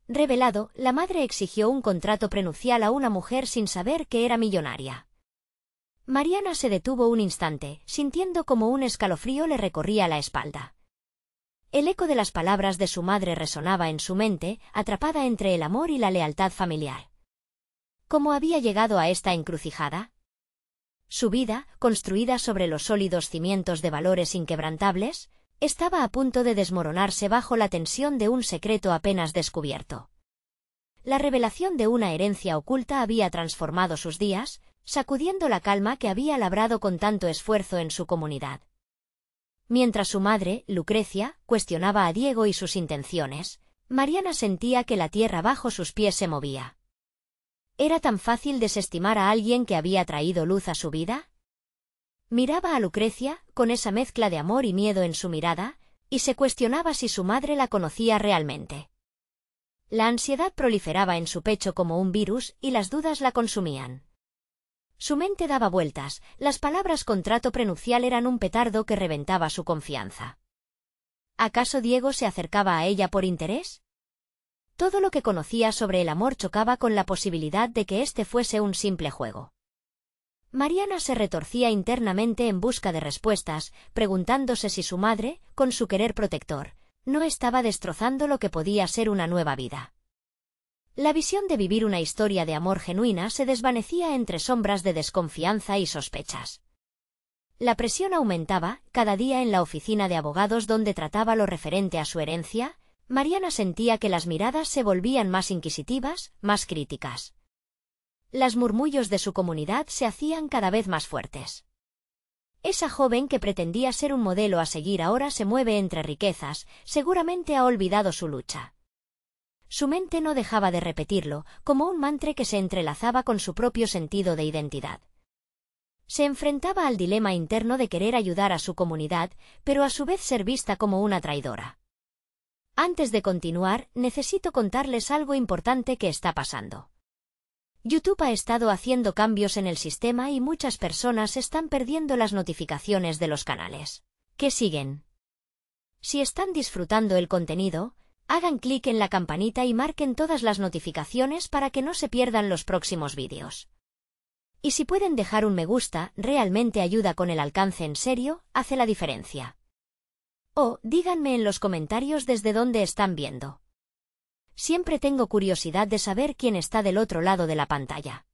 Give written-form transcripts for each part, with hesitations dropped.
Revelado, la madre exigió un contrato prenupcial a una mujer sin saber que era millonaria. Mariana se detuvo un instante, sintiendo como un escalofrío le recorría la espalda. El eco de las palabras de su madre resonaba en su mente, atrapada entre el amor y la lealtad familiar. ¿Cómo había llegado a esta encrucijada? Su vida, construida sobre los sólidos cimientos de valores inquebrantables, estaba a punto de desmoronarse bajo la tensión de un secreto apenas descubierto. La revelación de una herencia oculta había transformado sus días, sacudiendo la calma que había labrado con tanto esfuerzo en su comunidad. Mientras su madre, Lucrecia, cuestionaba a Diego y sus intenciones, Mariana sentía que la tierra bajo sus pies se movía. ¿Era tan fácil desestimar a alguien que había traído luz a su vida? Miraba a Lucrecia, con esa mezcla de amor y miedo en su mirada, y se cuestionaba si su madre la conocía realmente. La ansiedad proliferaba en su pecho como un virus y las dudas la consumían. Su mente daba vueltas, las palabras contrato prenupcial eran un petardo que reventaba su confianza. ¿Acaso Diego se acercaba a ella por interés? Todo lo que conocía sobre el amor chocaba con la posibilidad de que este fuese un simple juego. Mariana se retorcía internamente en busca de respuestas, preguntándose si su madre, con su querer protector, no estaba destrozando lo que podía ser una nueva vida. La visión de vivir una historia de amor genuina se desvanecía entre sombras de desconfianza y sospechas. La presión aumentaba, cada día en la oficina de abogados donde trataba lo referente a su herencia, Mariana sentía que las miradas se volvían más inquisitivas, más críticas. Los murmullos de su comunidad se hacían cada vez más fuertes. Esa joven que pretendía ser un modelo a seguir ahora se mueve entre riquezas, seguramente ha olvidado su lucha. Su mente no dejaba de repetirlo, como un mantra que se entrelazaba con su propio sentido de identidad. Se enfrentaba al dilema interno de querer ayudar a su comunidad, pero a su vez ser vista como una traidora. Antes de continuar, necesito contarles algo importante que está pasando. YouTube ha estado haciendo cambios en el sistema y muchas personas están perdiendo las notificaciones de los canales que siguen. Si están disfrutando el contenido, hagan clic en la campanita y marquen todas las notificaciones para que no se pierdan los próximos vídeos. Y si pueden dejar un me gusta, realmente ayuda con el alcance en serio, hace la diferencia. O, díganme en los comentarios desde dónde están viendo. Siempre tengo curiosidad de saber quién está del otro lado de la pantalla.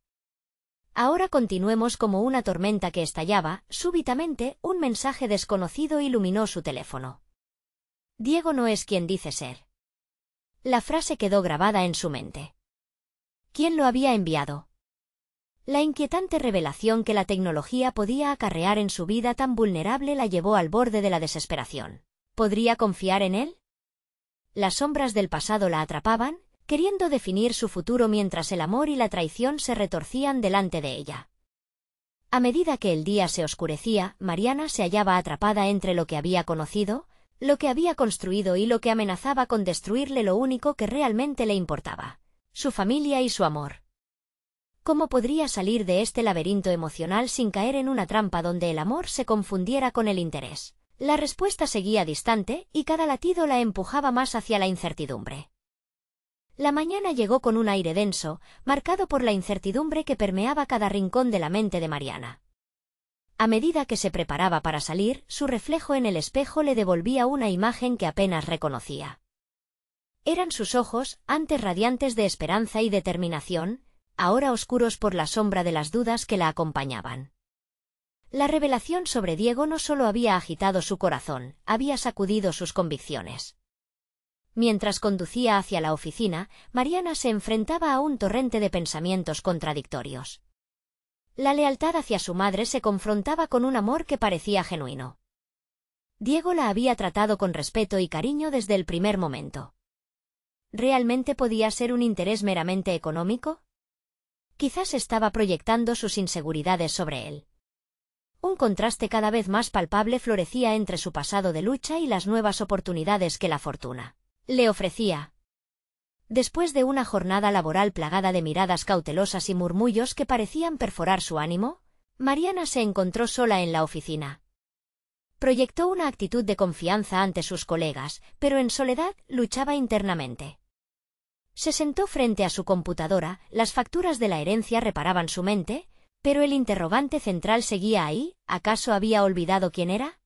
Ahora continuemos. Como una tormenta que estallaba, súbitamente, un mensaje desconocido iluminó su teléfono. Diego no es quien dice ser. La frase quedó grabada en su mente. ¿Quién lo había enviado? La inquietante revelación que la tecnología podía acarrear en su vida tan vulnerable la llevó al borde de la desesperación. ¿Podría confiar en él? Las sombras del pasado la atrapaban, queriendo definir su futuro mientras el amor y la traición se retorcían delante de ella. A medida que el día se oscurecía, Mariana se hallaba atrapada entre lo que había conocido, lo que había construido y lo que amenazaba con destruirle lo único que realmente le importaba: su familia y su amor. ¿Cómo podría salir de este laberinto emocional sin caer en una trampa donde el amor se confundiera con el interés? La respuesta seguía distante, y cada latido la empujaba más hacia la incertidumbre. La mañana llegó con un aire denso, marcado por la incertidumbre que permeaba cada rincón de la mente de Mariana. A medida que se preparaba para salir, su reflejo en el espejo le devolvía una imagen que apenas reconocía. Eran sus ojos, antes radiantes de esperanza y determinación, ahora oscuros por la sombra de las dudas que la acompañaban. La revelación sobre Diego no solo había agitado su corazón, había sacudido sus convicciones. Mientras conducía hacia la oficina, Mariana se enfrentaba a un torrente de pensamientos contradictorios. La lealtad hacia su madre se confrontaba con un amor que parecía genuino. Diego la había tratado con respeto y cariño desde el primer momento. ¿Realmente podía ser un interés meramente económico? Quizás estaba proyectando sus inseguridades sobre él. Un contraste cada vez más palpable florecía entre su pasado de lucha y las nuevas oportunidades que la fortuna le ofrecía. Después de una jornada laboral plagada de miradas cautelosas y murmullos que parecían perforar su ánimo, Mariana se encontró sola en la oficina. Proyectó una actitud de confianza ante sus colegas, pero en soledad luchaba internamente. Se sentó frente a su computadora, las facturas de la herencia reparaban su mente, pero el interrogante central seguía ahí. ¿Acaso había olvidado quién era?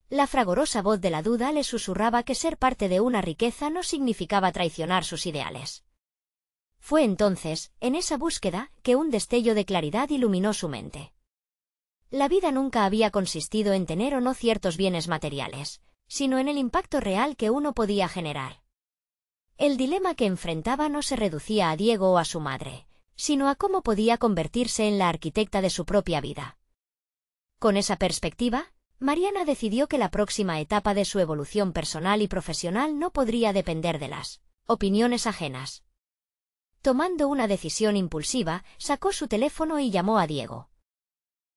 La fragorosa voz de la duda le susurraba que ser parte de una riqueza no significaba traicionar sus ideales. Fue entonces, en esa búsqueda, que un destello de claridad iluminó su mente. La vida nunca había consistido en tener o no ciertos bienes materiales, sino en el impacto real que uno podía generar. El dilema que enfrentaba no se reducía a Diego o a su madre, sino a cómo podía convertirse en la arquitecta de su propia vida. Con esa perspectiva, Mariana decidió que la próxima etapa de su evolución personal y profesional no podría depender de las opiniones ajenas. Tomando una decisión impulsiva, sacó su teléfono y llamó a Diego.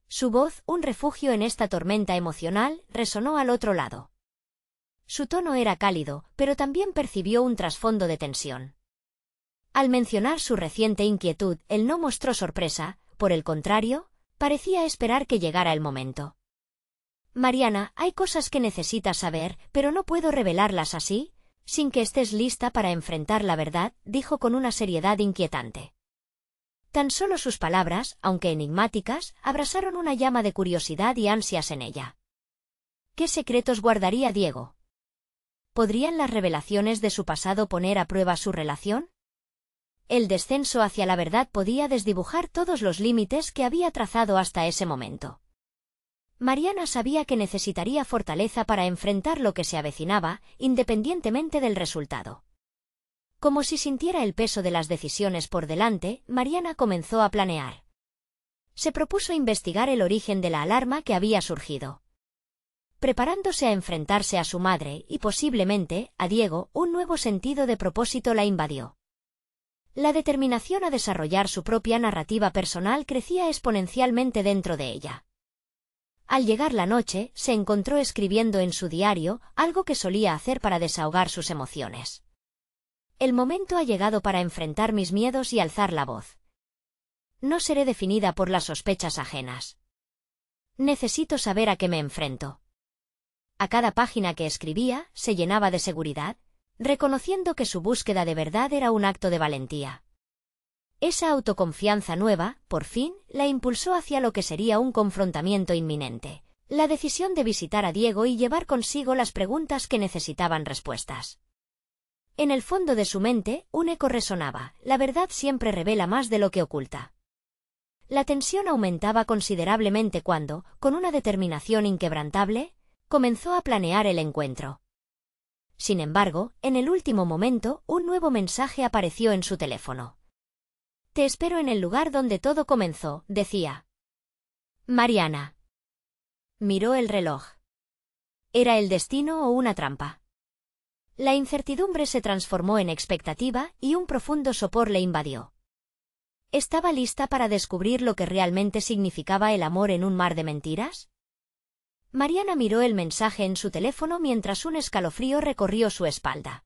Su voz, un refugio en esta tormenta emocional, resonó al otro lado. Su tono era cálido, pero también percibió un trasfondo de tensión. Al mencionar su reciente inquietud, él no mostró sorpresa, por el contrario, parecía esperar que llegara el momento. Mariana, hay cosas que necesitas saber, pero no puedo revelarlas así, sin que estés lista para enfrentar la verdad, dijo con una seriedad inquietante. Tan solo sus palabras, aunque enigmáticas, abrasaron una llama de curiosidad y ansias en ella. ¿Qué secretos guardaría Diego? ¿Podrían las revelaciones de su pasado poner a prueba su relación? El descenso hacia la verdad podía desdibujar todos los límites que había trazado hasta ese momento. Mariana sabía que necesitaría fortaleza para enfrentar lo que se avecinaba, independientemente del resultado. Como si sintiera el peso de las decisiones por delante, Mariana comenzó a planear. Se propuso investigar el origen de la alarma que había surgido. Preparándose a enfrentarse a su madre y posiblemente a Diego, un nuevo sentido de propósito la invadió. La determinación a desarrollar su propia narrativa personal crecía exponencialmente dentro de ella. Al llegar la noche, se encontró escribiendo en su diario, algo que solía hacer para desahogar sus emociones. El momento ha llegado para enfrentar mis miedos y alzar la voz. No seré definida por las sospechas ajenas. Necesito saber a qué me enfrento. A cada página que escribía, se llenaba de seguridad, reconociendo que su búsqueda de verdad era un acto de valentía. Esa autoconfianza nueva, por fin, la impulsó hacia lo que sería un confrontamiento inminente, la decisión de visitar a Diego y llevar consigo las preguntas que necesitaban respuestas. En el fondo de su mente, un eco resonaba: la verdad siempre revela más de lo que oculta. La tensión aumentaba considerablemente cuando, con una determinación inquebrantable, comenzó a planear el encuentro. Sin embargo, en el último momento, un nuevo mensaje apareció en su teléfono. «Te espero en el lugar donde todo comenzó», decía. Mariana. Miró el reloj. ¿Era el destino o una trampa? La incertidumbre se transformó en expectativa y un profundo sopor le invadió. ¿Estaba lista para descubrir lo que realmente significaba el amor en un mar de mentiras? Mariana miró el mensaje en su teléfono mientras un escalofrío recorrió su espalda.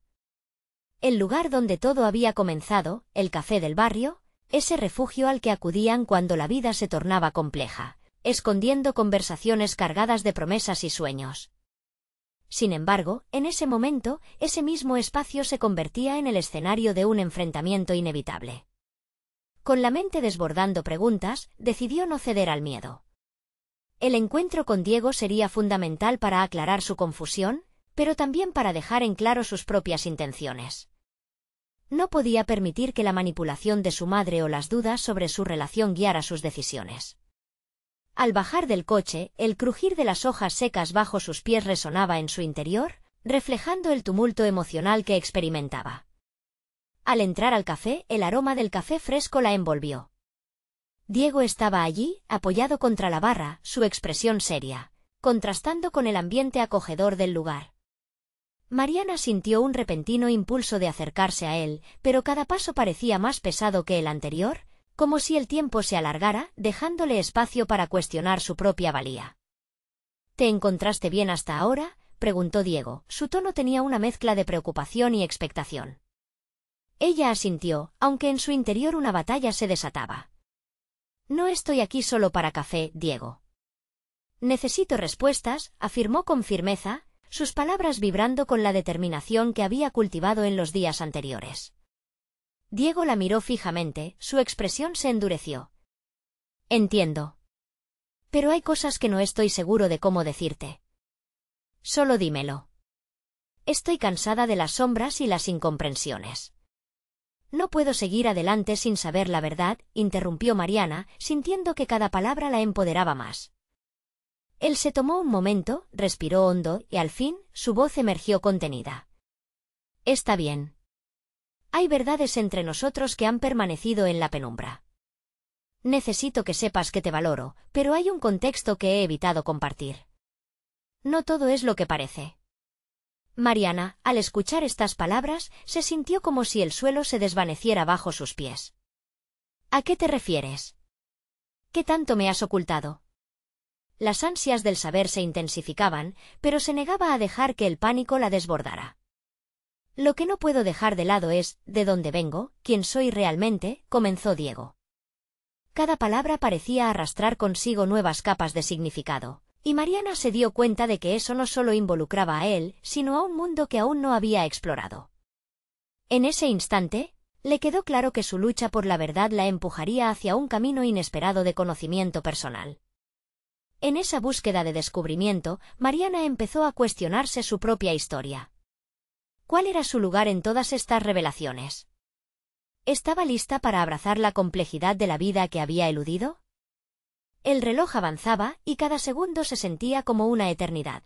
El lugar donde todo había comenzado, el café del barrio, ese refugio al que acudían cuando la vida se tornaba compleja, escondiendo conversaciones cargadas de promesas y sueños. Sin embargo, en ese momento, ese mismo espacio se convertía en el escenario de un enfrentamiento inevitable. Con la mente desbordando preguntas, decidió no ceder al miedo. El encuentro con Diego sería fundamental para aclarar su confusión, pero también para dejar en claro sus propias intenciones. No podía permitir que la manipulación de su madre o las dudas sobre su relación guiara sus decisiones. Al bajar del coche, el crujir de las hojas secas bajo sus pies resonaba en su interior, reflejando el tumulto emocional que experimentaba. Al entrar al café, el aroma del café fresco la envolvió. Diego estaba allí, apoyado contra la barra, su expresión seria, contrastando con el ambiente acogedor del lugar. Mariana sintió un repentino impulso de acercarse a él, pero cada paso parecía más pesado que el anterior, como si el tiempo se alargara, dejándole espacio para cuestionar su propia valía. ¿Te encontraste bien hasta ahora?, preguntó Diego. Su tono tenía una mezcla de preocupación y expectación. Ella asintió, aunque en su interior una batalla se desataba. No estoy aquí solo para café, Diego. Necesito respuestas, afirmó con firmeza, sus palabras vibrando con la determinación que había cultivado en los días anteriores. Diego la miró fijamente, su expresión se endureció. Entiendo. Pero hay cosas que no estoy seguro de cómo decirte. Solo dímelo. Estoy cansada de las sombras y las incomprensiones. No puedo seguir adelante sin saber la verdad, interrumpió Mariana, sintiendo que cada palabra la empoderaba más. Él se tomó un momento, respiró hondo y al fin, su voz emergió contenida. Está bien. Hay verdades entre nosotros que han permanecido en la penumbra. Necesito que sepas que te valoro, pero hay un contexto que he evitado compartir. No todo es lo que parece. Mariana, al escuchar estas palabras, se sintió como si el suelo se desvaneciera bajo sus pies. ¿A qué te refieres? ¿Qué tanto me has ocultado? Las ansias del saber se intensificaban, pero se negaba a dejar que el pánico la desbordara. Lo que no puedo dejar de lado es, ¿de dónde vengo? ¿Quién soy realmente? Comenzó Diego. Cada palabra parecía arrastrar consigo nuevas capas de significado, y Mariana se dio cuenta de que eso no solo involucraba a él, sino a un mundo que aún no había explorado. En ese instante, le quedó claro que su lucha por la verdad la empujaría hacia un camino inesperado de conocimiento personal. En esa búsqueda de descubrimiento, Mariana empezó a cuestionarse su propia historia. ¿Cuál era su lugar en todas estas revelaciones? ¿Estaba lista para abrazar la complejidad de la vida que había eludido? El reloj avanzaba y cada segundo se sentía como una eternidad.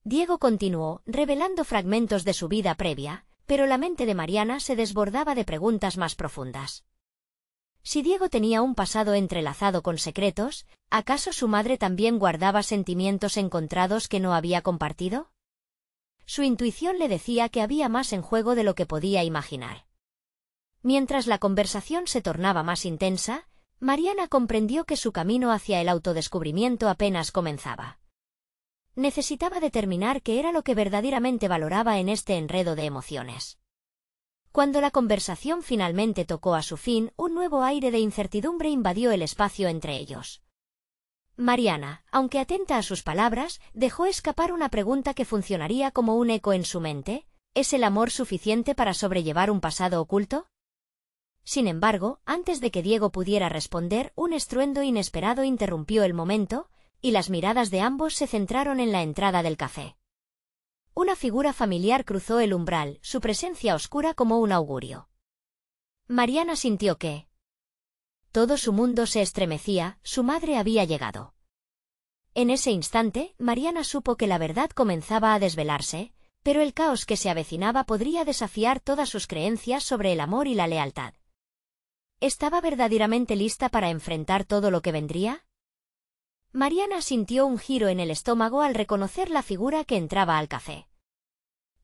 Diego continuó, revelando fragmentos de su vida previa, pero la mente de Mariana se desbordaba de preguntas más profundas. Si Diego tenía un pasado entrelazado con secretos, ¿acaso su madre también guardaba sentimientos encontrados que no había compartido? Su intuición le decía que había más en juego de lo que podía imaginar. Mientras la conversación se tornaba más intensa, Mariana comprendió que su camino hacia el autodescubrimiento apenas comenzaba. Necesitaba determinar qué era lo que verdaderamente valoraba en este enredo de emociones. Cuando la conversación finalmente tocó a su fin, un nuevo aire de incertidumbre invadió el espacio entre ellos. Mariana, aunque atenta a sus palabras, dejó escapar una pregunta que funcionaría como un eco en su mente: ¿es el amor suficiente para sobrellevar un pasado oculto? Sin embargo, antes de que Diego pudiera responder, un estruendo inesperado interrumpió el momento, y las miradas de ambos se centraron en la entrada del café. Una figura familiar cruzó el umbral, su presencia oscura como un augurio. Mariana sintió que todo su mundo se estremecía, su madre había llegado. En ese instante, Mariana supo que la verdad comenzaba a desvelarse, pero el caos que se avecinaba podría desafiar todas sus creencias sobre el amor y la lealtad. ¿Estaba verdaderamente lista para enfrentar todo lo que vendría? Mariana sintió un giro en el estómago al reconocer la figura que entraba al café.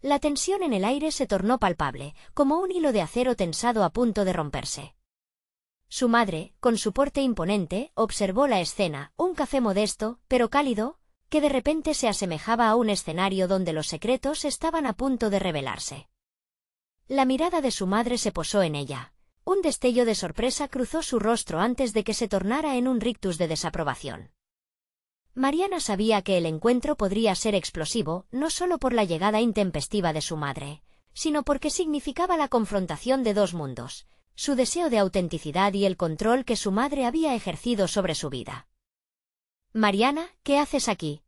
La tensión en el aire se tornó palpable, como un hilo de acero tensado a punto de romperse. Su madre, con su porte imponente, observó la escena, un café modesto, pero cálido, que de repente se asemejaba a un escenario donde los secretos estaban a punto de revelarse. La mirada de su madre se posó en ella. Un destello de sorpresa cruzó su rostro antes de que se tornara en un rictus de desaprobación. Mariana sabía que el encuentro podría ser explosivo, no solo por la llegada intempestiva de su madre, sino porque significaba la confrontación de dos mundos: su deseo de autenticidad y el control que su madre había ejercido sobre su vida. «Mariana, ¿qué haces aquí?»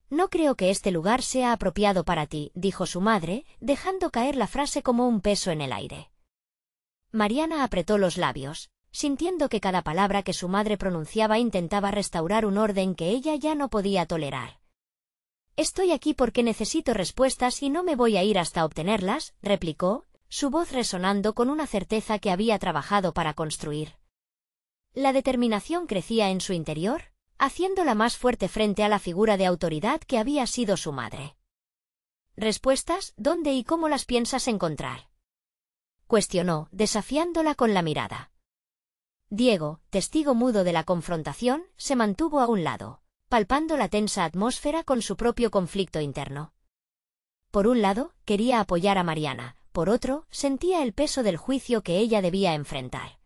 «No creo que este lugar sea apropiado para ti», dijo su madre, dejando caer la frase como un peso en el aire. Mariana apretó los labios, sintiendo que cada palabra que su madre pronunciaba intentaba restaurar un orden que ella ya no podía tolerar. «Estoy aquí porque necesito respuestas y no me voy a ir hasta obtenerlas», replicó, su voz resonando con una certeza que había trabajado para construir. La determinación crecía en su interior, haciéndola más fuerte frente a la figura de autoridad que había sido su madre. «¿Respuestas? ¿Dónde y cómo las piensas encontrar?», cuestionó, desafiándola con la mirada. Diego, testigo mudo de la confrontación, se mantuvo a un lado, palpando la tensa atmósfera con su propio conflicto interno. Por un lado, quería apoyar a Mariana, por otro, sentía el peso del juicio que ella debía enfrentar.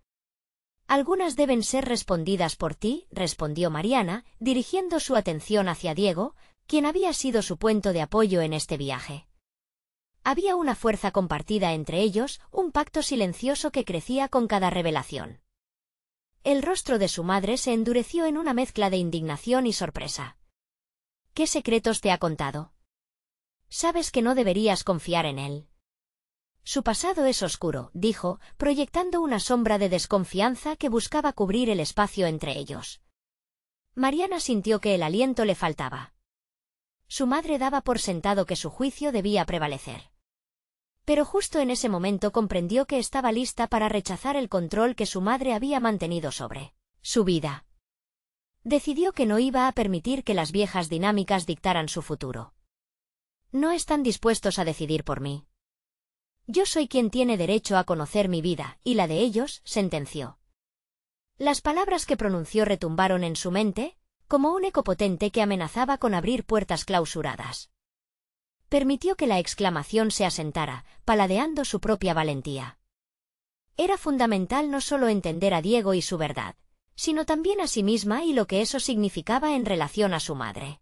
«Algunas deben ser respondidas por ti», respondió Mariana, dirigiendo su atención hacia Diego, quien había sido su puente de apoyo en este viaje. Había una fuerza compartida entre ellos, un pacto silencioso que crecía con cada revelación. El rostro de su madre se endureció en una mezcla de indignación y sorpresa. ¿Qué secretos te ha contado? Sabes que no deberías confiar en él. Su pasado es oscuro, dijo, proyectando una sombra de desconfianza que buscaba cubrir el espacio entre ellos. Mariana sintió que el aliento le faltaba. Su madre daba por sentado que su juicio debía prevalecer. Pero justo en ese momento comprendió que estaba lista para rechazar el control que su madre había mantenido sobre su vida. Decidió que no iba a permitir que las viejas dinámicas dictaran su futuro. No están dispuestos a decidir por mí. Yo soy quien tiene derecho a conocer mi vida, y la de ellos, sentenció. Las palabras que pronunció retumbaron en su mente, como un eco potente que amenazaba con abrir puertas clausuradas. Permitió que la exclamación se asentara, paladeando su propia valentía. Era fundamental no solo entender a Diego y su verdad, sino también a sí misma y lo que eso significaba en relación a su madre.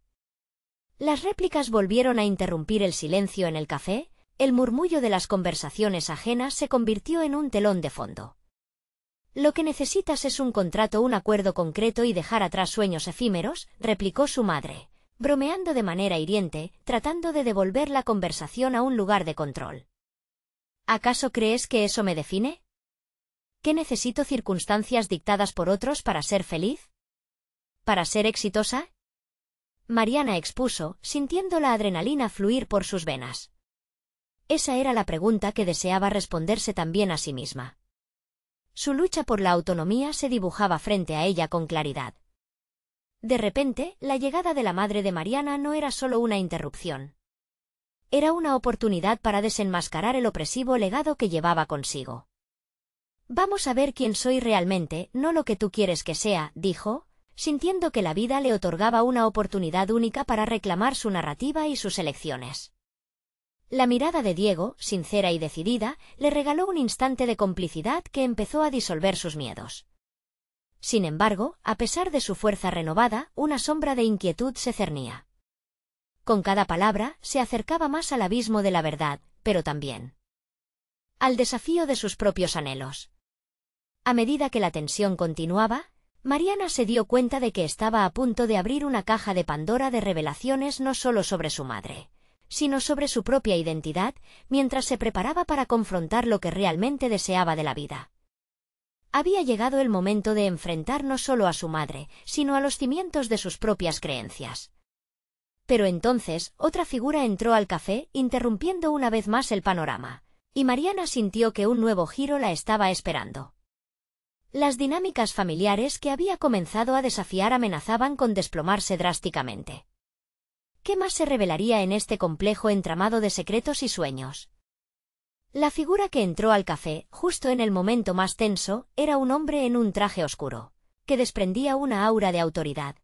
Las réplicas volvieron a interrumpir el silencio en el café, el murmullo de las conversaciones ajenas se convirtió en un telón de fondo. Lo que necesitas es un contrato, un acuerdo concreto y dejar atrás sueños efímeros, replicó su madre, bromeando de manera hiriente, tratando de devolver la conversación a un lugar de control. ¿Acaso crees que eso me define? ¿Qué necesito circunstancias dictadas por otros para ser feliz? ¿Para ser exitosa? Mariana expuso, sintiendo la adrenalina fluir por sus venas. Esa era la pregunta que deseaba responderse también a sí misma. Su lucha por la autonomía se dibujaba frente a ella con claridad. De repente, la llegada de la madre de Mariana no era solo una interrupción. Era una oportunidad para desenmascarar el opresivo legado que llevaba consigo. Vamos a ver quién soy realmente, no lo que tú quieres que sea, dijo, sintiendo que la vida le otorgaba una oportunidad única para reclamar su narrativa y sus elecciones. La mirada de Diego, sincera y decidida, le regaló un instante de complicidad que empezó a disolver sus miedos. Sin embargo, a pesar de su fuerza renovada, una sombra de inquietud se cernía. Con cada palabra, se acercaba más al abismo de la verdad, pero también al desafío de sus propios anhelos. A medida que la tensión continuaba, Mariana se dio cuenta de que estaba a punto de abrir una caja de Pandora de revelaciones no solo sobre su madre, sino sobre su propia identidad, mientras se preparaba para confrontar lo que realmente deseaba de la vida. Había llegado el momento de enfrentar no solo a su madre, sino a los cimientos de sus propias creencias. Pero entonces, otra figura entró al café, interrumpiendo una vez más el panorama, y Mariana sintió que un nuevo giro la estaba esperando. Las dinámicas familiares que había comenzado a desafiar amenazaban con desplomarse drásticamente. ¿Qué más se revelaría en este complejo entramado de secretos y sueños? La figura que entró al café, justo en el momento más tenso, era un hombre en un traje oscuro, que desprendía una aura de autoridad.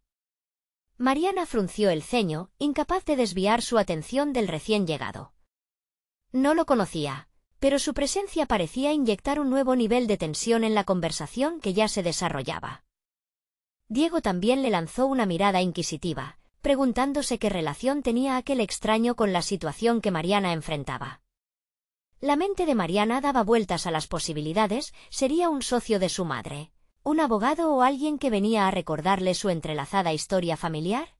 Mariana frunció el ceño, incapaz de desviar su atención del recién llegado. No lo conocía, pero su presencia parecía inyectar un nuevo nivel de tensión en la conversación que ya se desarrollaba. Diego también le lanzó una mirada inquisitiva, preguntándose qué relación tenía aquel extraño con la situación que Mariana enfrentaba. La mente de Mariana daba vueltas a las posibilidades, sería un socio de su madre, un abogado o alguien que venía a recordarle su entrelazada historia familiar.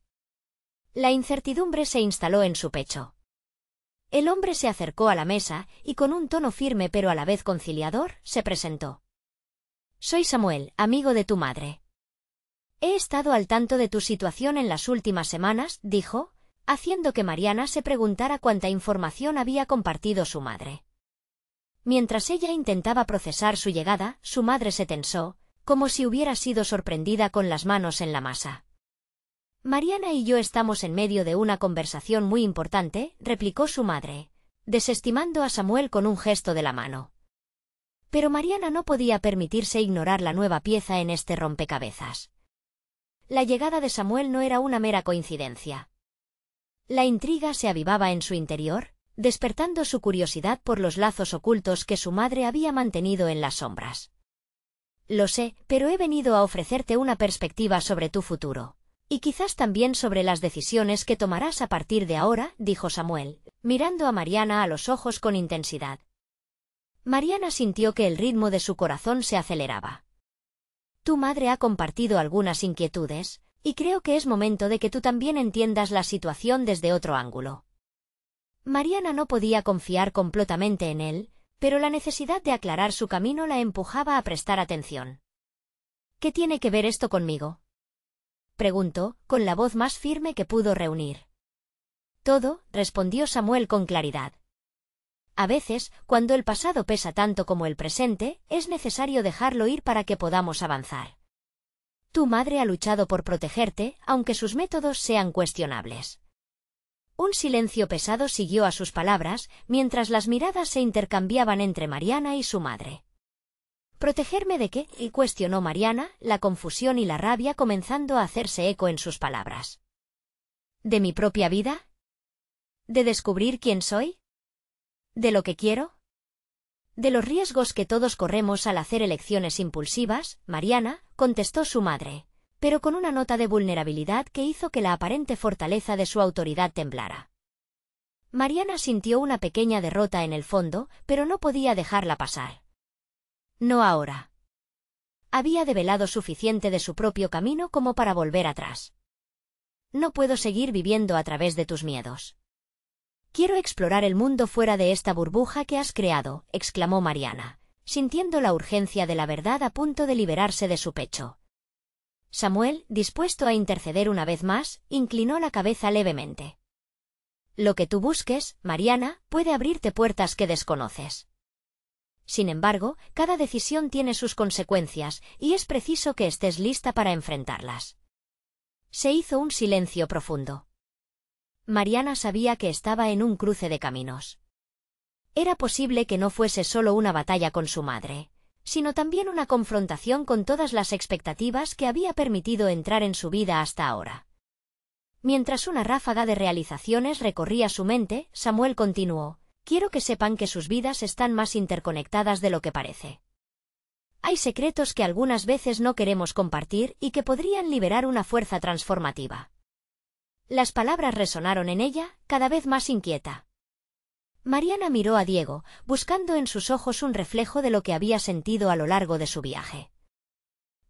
La incertidumbre se instaló en su pecho. El hombre se acercó a la mesa y con un tono firme pero a la vez conciliador, se presentó. Soy Samuel, amigo de tu madre. He estado al tanto de tu situación en las últimas semanas, dijo, haciendo que Mariana se preguntara cuánta información había compartido su madre. Mientras ella intentaba procesar su llegada, su madre se tensó, como si hubiera sido sorprendida con las manos en la masa. Mariana y yo estamos en medio de una conversación muy importante, replicó su madre, desestimando a Samuel con un gesto de la mano. Pero Mariana no podía permitirse ignorar la nueva pieza en este rompecabezas. La llegada de Samuel no era una mera coincidencia. La intriga se avivaba en su interior, despertando su curiosidad por los lazos ocultos que su madre había mantenido en las sombras. Lo sé, pero he venido a ofrecerte una perspectiva sobre tu futuro. Y quizás también sobre las decisiones que tomarás a partir de ahora, dijo Samuel, mirando a Mariana a los ojos con intensidad. Mariana sintió que el ritmo de su corazón se aceleraba. Tu madre ha compartido algunas inquietudes, y creo que es momento de que tú también entiendas la situación desde otro ángulo. Mariana no podía confiar completamente en él, pero la necesidad de aclarar su camino la empujaba a prestar atención. ¿Qué tiene que ver esto conmigo?, preguntó, con la voz más firme que pudo reunir. Todo, respondió Samuel con claridad. A veces, cuando el pasado pesa tanto como el presente, es necesario dejarlo ir para que podamos avanzar. Tu madre ha luchado por protegerte, aunque sus métodos sean cuestionables. Un silencio pesado siguió a sus palabras, mientras las miradas se intercambiaban entre Mariana y su madre. ¿Protegerme de qué?, y cuestionó Mariana, la confusión y la rabia comenzando a hacerse eco en sus palabras. ¿De mi propia vida? ¿De descubrir quién soy? ¿De lo que quiero? De los riesgos que todos corremos al hacer elecciones impulsivas, Mariana, contestó su madre, pero con una nota de vulnerabilidad que hizo que la aparente fortaleza de su autoridad temblara. Mariana sintió una pequeña derrota en el fondo, pero no podía dejarla pasar. No ahora. Había develado suficiente de su propio camino como para volver atrás. No puedo seguir viviendo a través de tus miedos. Quiero explorar el mundo fuera de esta burbuja que has creado, exclamó Mariana, sintiendo la urgencia de la verdad a punto de liberarse de su pecho. Samuel, dispuesto a interceder una vez más, inclinó la cabeza levemente. Lo que tú busques, Mariana, puede abrirte puertas que desconoces. Sin embargo, cada decisión tiene sus consecuencias, y es preciso que estés lista para enfrentarlas. Se hizo un silencio profundo. Mariana sabía que estaba en un cruce de caminos. Era posible que no fuese solo una batalla con su madre, sino también una confrontación con todas las expectativas que había permitido entrar en su vida hasta ahora. Mientras una ráfaga de realizaciones recorría su mente, Samuel continuó: quiero que sepan que sus vidas están más interconectadas de lo que parece. Hay secretos que algunas veces no queremos compartir y que podrían liberar una fuerza transformativa. Las palabras resonaron en ella, cada vez más inquieta. Mariana miró a Diego, buscando en sus ojos un reflejo de lo que había sentido a lo largo de su viaje.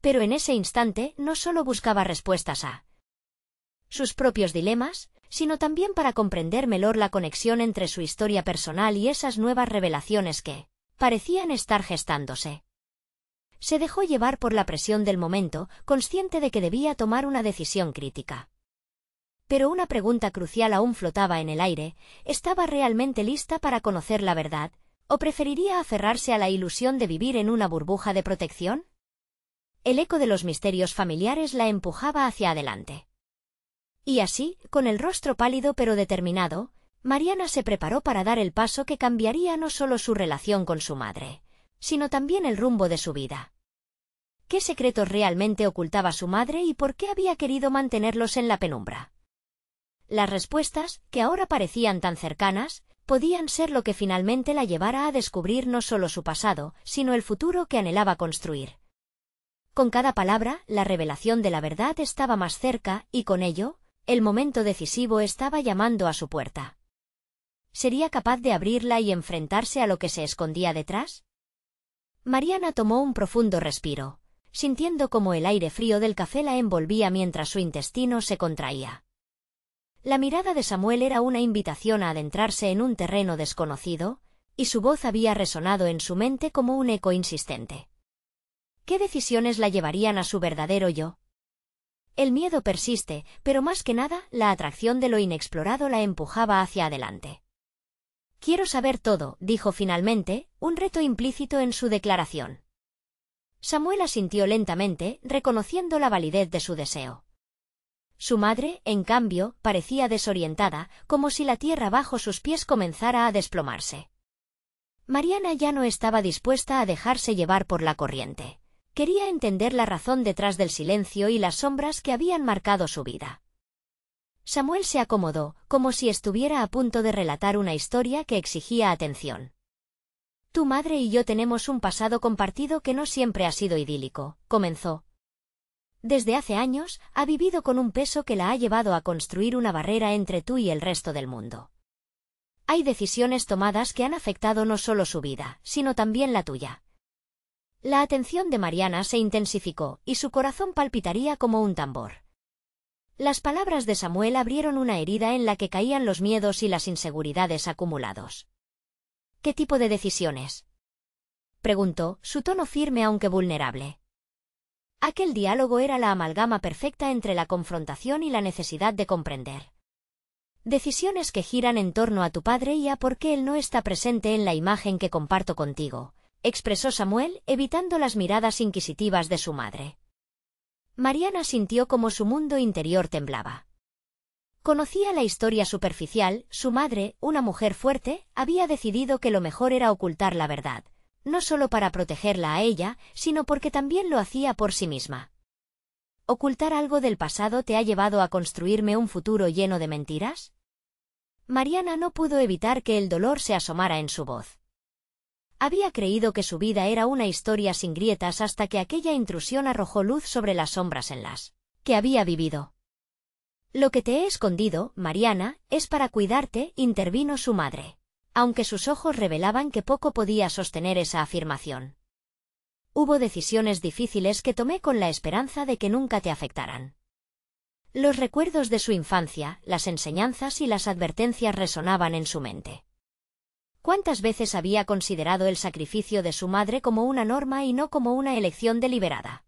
Pero en ese instante no solo buscaba respuestas a sus propios dilemas, sino también para comprender mejor la conexión entre su historia personal y esas nuevas revelaciones que parecían estar gestándose. Se dejó llevar por la presión del momento, consciente de que debía tomar una decisión crítica. Pero una pregunta crucial aún flotaba en el aire: ¿estaba realmente lista para conocer la verdad, o preferiría aferrarse a la ilusión de vivir en una burbuja de protección? El eco de los misterios familiares la empujaba hacia adelante. Y así, con el rostro pálido pero determinado, Mariana se preparó para dar el paso que cambiaría no solo su relación con su madre, sino también el rumbo de su vida. ¿Qué secretos realmente ocultaba su madre y por qué había querido mantenerlos en la penumbra? Las respuestas, que ahora parecían tan cercanas, podían ser lo que finalmente la llevara a descubrir no solo su pasado, sino el futuro que anhelaba construir. Con cada palabra, la revelación de la verdad estaba más cerca, y con ello, el momento decisivo estaba llamando a su puerta. ¿Sería capaz de abrirla y enfrentarse a lo que se escondía detrás? Mariana tomó un profundo respiro, sintiendo como el aire frío del café la envolvía mientras su intestino se contraía. La mirada de Samuel era una invitación a adentrarse en un terreno desconocido, y su voz había resonado en su mente como un eco insistente. ¿Qué decisiones la llevarían a su verdadero yo? El miedo persiste, pero más que nada, la atracción de lo inexplorado la empujaba hacia adelante. Quiero saber todo, dijo finalmente, un reto implícito en su declaración. Samuel asintió lentamente, reconociendo la validez de su deseo. Su madre, en cambio, parecía desorientada, como si la tierra bajo sus pies comenzara a desplomarse. Mariana ya no estaba dispuesta a dejarse llevar por la corriente. Quería entender la razón detrás del silencio y las sombras que habían marcado su vida. Samuel se acomodó, como si estuviera a punto de relatar una historia que exigía atención. Tu madre y yo tenemos un pasado compartido que no siempre ha sido idílico, comenzó. Desde hace años, ha vivido con un peso que la ha llevado a construir una barrera entre tú y el resto del mundo. Hay decisiones tomadas que han afectado no solo su vida, sino también la tuya. La atención de Mariana se intensificó, y su corazón palpitaría como un tambor. Las palabras de Samuel abrieron una herida en la que caían los miedos y las inseguridades acumulados. ¿Qué tipo de decisiones?, preguntó, su tono firme aunque vulnerable. Aquel diálogo era la amalgama perfecta entre la confrontación y la necesidad de comprender. Decisiones que giran en torno a tu padre y a por qué él no está presente en la imagen que comparto contigo, expresó Samuel, evitando las miradas inquisitivas de su madre. Mariana sintió como su mundo interior temblaba. Conocía la historia superficial, su madre, una mujer fuerte, había decidido que lo mejor era ocultar la verdad, no solo para protegerla a ella, sino porque también lo hacía por sí misma. ¿Ocultar algo del pasado te ha llevado a construirme un futuro lleno de mentiras? Mariana no pudo evitar que el dolor se asomara en su voz. Había creído que su vida era una historia sin grietas hasta que aquella intrusión arrojó luz sobre las sombras en las que había vivido. Lo que te he escondido, Mariana, es para cuidarte, intervino su madre, aunque sus ojos revelaban que poco podía sostener esa afirmación. Hubo decisiones difíciles que tomé con la esperanza de que nunca te afectaran. Los recuerdos de su infancia, las enseñanzas y las advertencias resonaban en su mente. ¿Cuántas veces había considerado el sacrificio de su madre como una norma y no como una elección deliberada?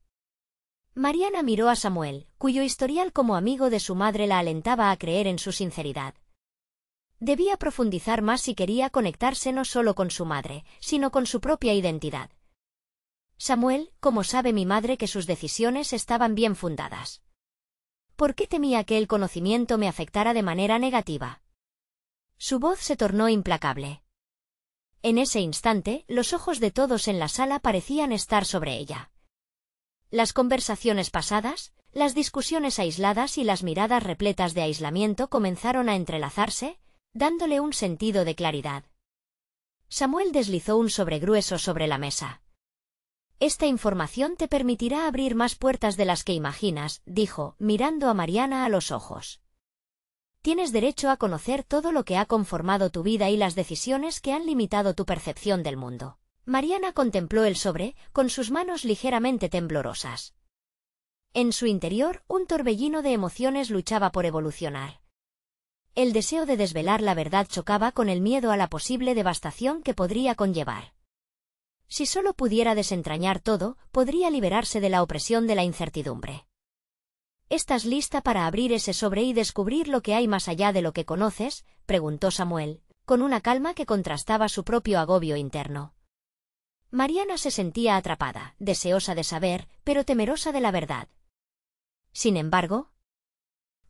Mariana miró a Samuel, cuyo historial como amigo de su madre la alentaba a creer en su sinceridad. Debía profundizar más si quería conectarse no solo con su madre, sino con su propia identidad. Samuel, ¿cómo sabe mi madre que sus decisiones estaban bien fundadas? ¿Por qué temía que el conocimiento me afectara de manera negativa? Su voz se tornó implacable. En ese instante, los ojos de todos en la sala parecían estar sobre ella. Las conversaciones pasadas, las discusiones aisladas y las miradas repletas de aislamiento comenzaron a entrelazarse, dándole un sentido de claridad. Samuel deslizó un sobre grueso sobre la mesa. Esta información te permitirá abrir más puertas de las que imaginas, dijo, mirando a Mariana a los ojos. Tienes derecho a conocer todo lo que ha conformado tu vida y las decisiones que han limitado tu percepción del mundo. Mariana contempló el sobre, con sus manos ligeramente temblorosas. En su interior, un torbellino de emociones luchaba por evolucionar. El deseo de desvelar la verdad chocaba con el miedo a la posible devastación que podría conllevar. Si solo pudiera desentrañar todo, podría liberarse de la opresión de la incertidumbre. ¿Estás lista para abrir ese sobre y descubrir lo que hay más allá de lo que conoces?, preguntó Samuel, con una calma que contrastaba su propio agobio interno. Mariana se sentía atrapada, deseosa de saber, pero temerosa de la verdad. Sin embargo,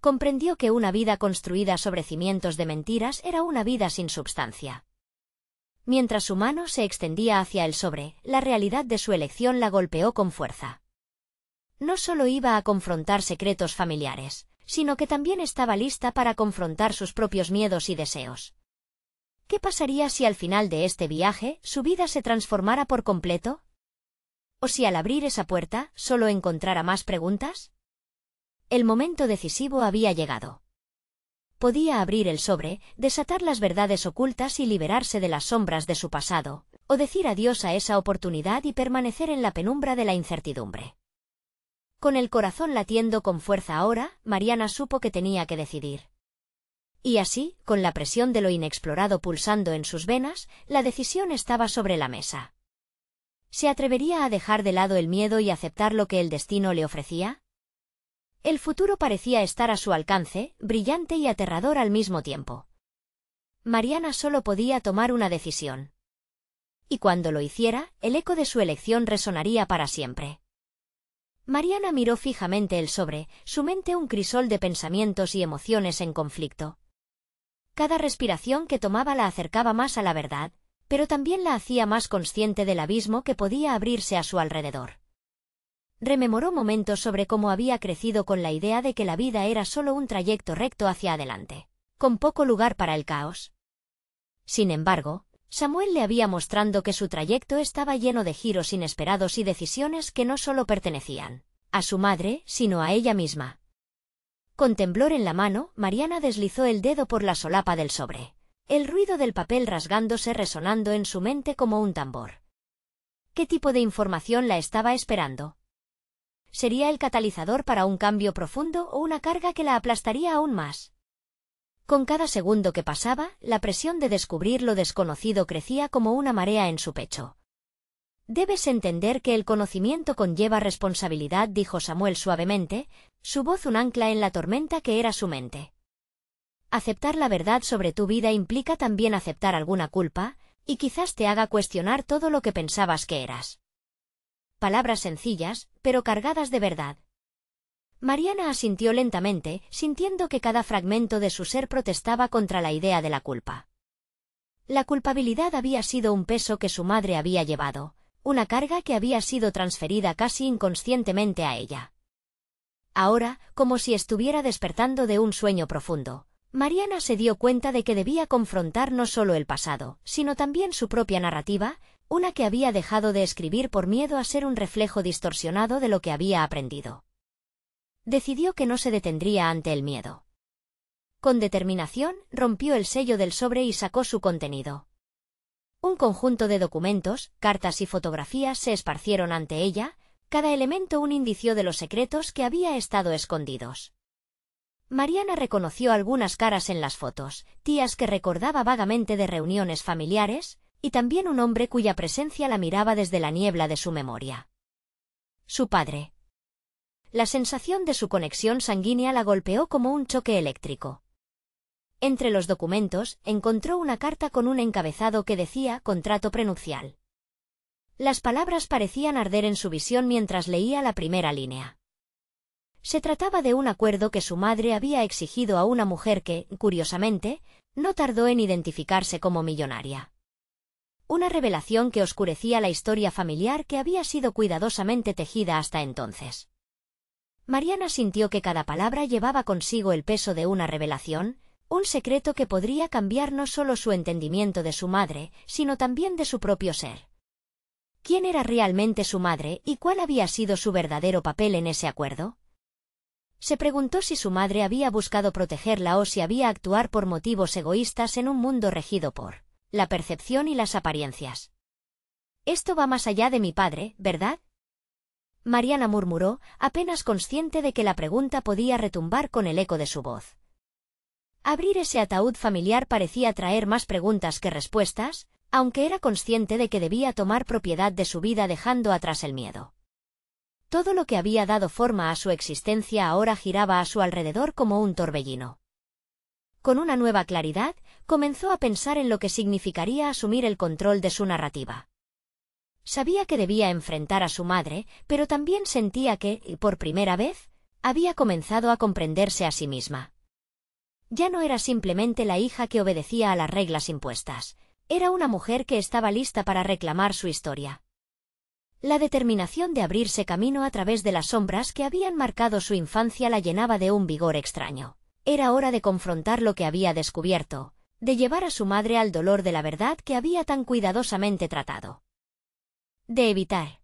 comprendió que una vida construida sobre cimientos de mentiras era una vida sin substancia. Mientras su mano se extendía hacia el sobre, la realidad de su elección la golpeó con fuerza. No solo iba a confrontar secretos familiares, sino que también estaba lista para confrontar sus propios miedos y deseos. ¿Qué pasaría si al final de este viaje su vida se transformara por completo? ¿O si al abrir esa puerta solo encontrara más preguntas? El momento decisivo había llegado. Podía abrir el sobre, desatar las verdades ocultas y liberarse de las sombras de su pasado, o decir adiós a esa oportunidad y permanecer en la penumbra de la incertidumbre. Con el corazón latiendo con fuerza ahora, Mariana supo que tenía que decidir. Y así, con la presión de lo inexplorado pulsando en sus venas, la decisión estaba sobre la mesa. ¿Se atrevería a dejar de lado el miedo y aceptar lo que el destino le ofrecía? El futuro parecía estar a su alcance, brillante y aterrador al mismo tiempo. Mariana solo podía tomar una decisión. Y cuando lo hiciera, el eco de su elección resonaría para siempre. Mariana miró fijamente el sobre, su mente un crisol de pensamientos y emociones en conflicto. Cada respiración que tomaba la acercaba más a la verdad, pero también la hacía más consciente del abismo que podía abrirse a su alrededor. Rememoró momentos sobre cómo había crecido con la idea de que la vida era solo un trayecto recto hacia adelante, con poco lugar para el caos. Sin embargo, Samuel le había mostrado que su trayecto estaba lleno de giros inesperados y decisiones que no solo pertenecían a su madre, sino a ella misma. Con temblor en la mano, Mariana deslizó el dedo por la solapa del sobre. el ruido del papel rasgándose resonando en su mente como un tambor. ¿Qué tipo de información la estaba esperando? ¿Sería el catalizador para un cambio profundo o una carga que la aplastaría aún más? Con cada segundo que pasaba, la presión de descubrir lo desconocido crecía como una marea en su pecho. Debes entender que el conocimiento conlleva responsabilidad, dijo Samuel suavemente, su voz un ancla en la tormenta que era su mente. Aceptar la verdad sobre tu vida implica también aceptar alguna culpa, y quizás te haga cuestionar todo lo que pensabas que eras. Palabras sencillas, pero cargadas de verdad. Mariana asintió lentamente, sintiendo que cada fragmento de su ser protestaba contra la idea de la culpa. La culpabilidad había sido un peso que su madre había llevado, una carga que había sido transferida casi inconscientemente a ella. Ahora, como si estuviera despertando de un sueño profundo, Mariana se dio cuenta de que debía confrontar no solo el pasado, sino también su propia narrativa, una que había dejado de escribir por miedo a ser un reflejo distorsionado de lo que había aprendido. Decidió que no se detendría ante el miedo. Con determinación, rompió el sello del sobre y sacó su contenido. Un conjunto de documentos, cartas y fotografías se esparcieron ante ella, cada elemento un indicio de los secretos que había estado escondidos. Mariana reconoció algunas caras en las fotos, tías que recordaba vagamente de reuniones familiares, y también un hombre cuya presencia la miraba desde la niebla de su memoria. Su padre. La sensación de su conexión sanguínea la golpeó como un choque eléctrico. Entre los documentos, encontró una carta con un encabezado que decía «Contrato prenupcial». Las palabras parecían arder en su visión mientras leía la primera línea. Se trataba de un acuerdo que su madre había exigido a una mujer que, curiosamente, no tardó en identificarse como millonaria. Una revelación que oscurecía la historia familiar que había sido cuidadosamente tejida hasta entonces. Mariana sintió que cada palabra llevaba consigo el peso de una revelación, un secreto que podría cambiar no solo su entendimiento de su madre, sino también de su propio ser. ¿Quién era realmente su madre y cuál había sido su verdadero papel en ese acuerdo? Se preguntó si su madre había buscado protegerla o si había actuado por motivos egoístas en un mundo regido por la percepción y las apariencias. Esto va más allá de mi padre, ¿verdad? Mariana murmuró, apenas consciente de que la pregunta podía retumbar con el eco de su voz. Abrir ese ataúd familiar parecía traer más preguntas que respuestas, aunque era consciente de que debía tomar propiedad de su vida dejando atrás el miedo. Todo lo que había dado forma a su existencia ahora giraba a su alrededor como un torbellino. Con una nueva claridad, comenzó a pensar en lo que significaría asumir el control de su narrativa. Sabía que debía enfrentar a su madre, pero también sentía que, por primera vez, había comenzado a comprenderse a sí misma. Ya no era simplemente la hija que obedecía a las reglas impuestas, era una mujer que estaba lista para reclamar su historia. La determinación de abrirse camino a través de las sombras que habían marcado su infancia la llenaba de un vigor extraño. Era hora de confrontar lo que había descubierto, de llevar a su madre al dolor de la verdad que había tan cuidadosamente tratado. De evitar.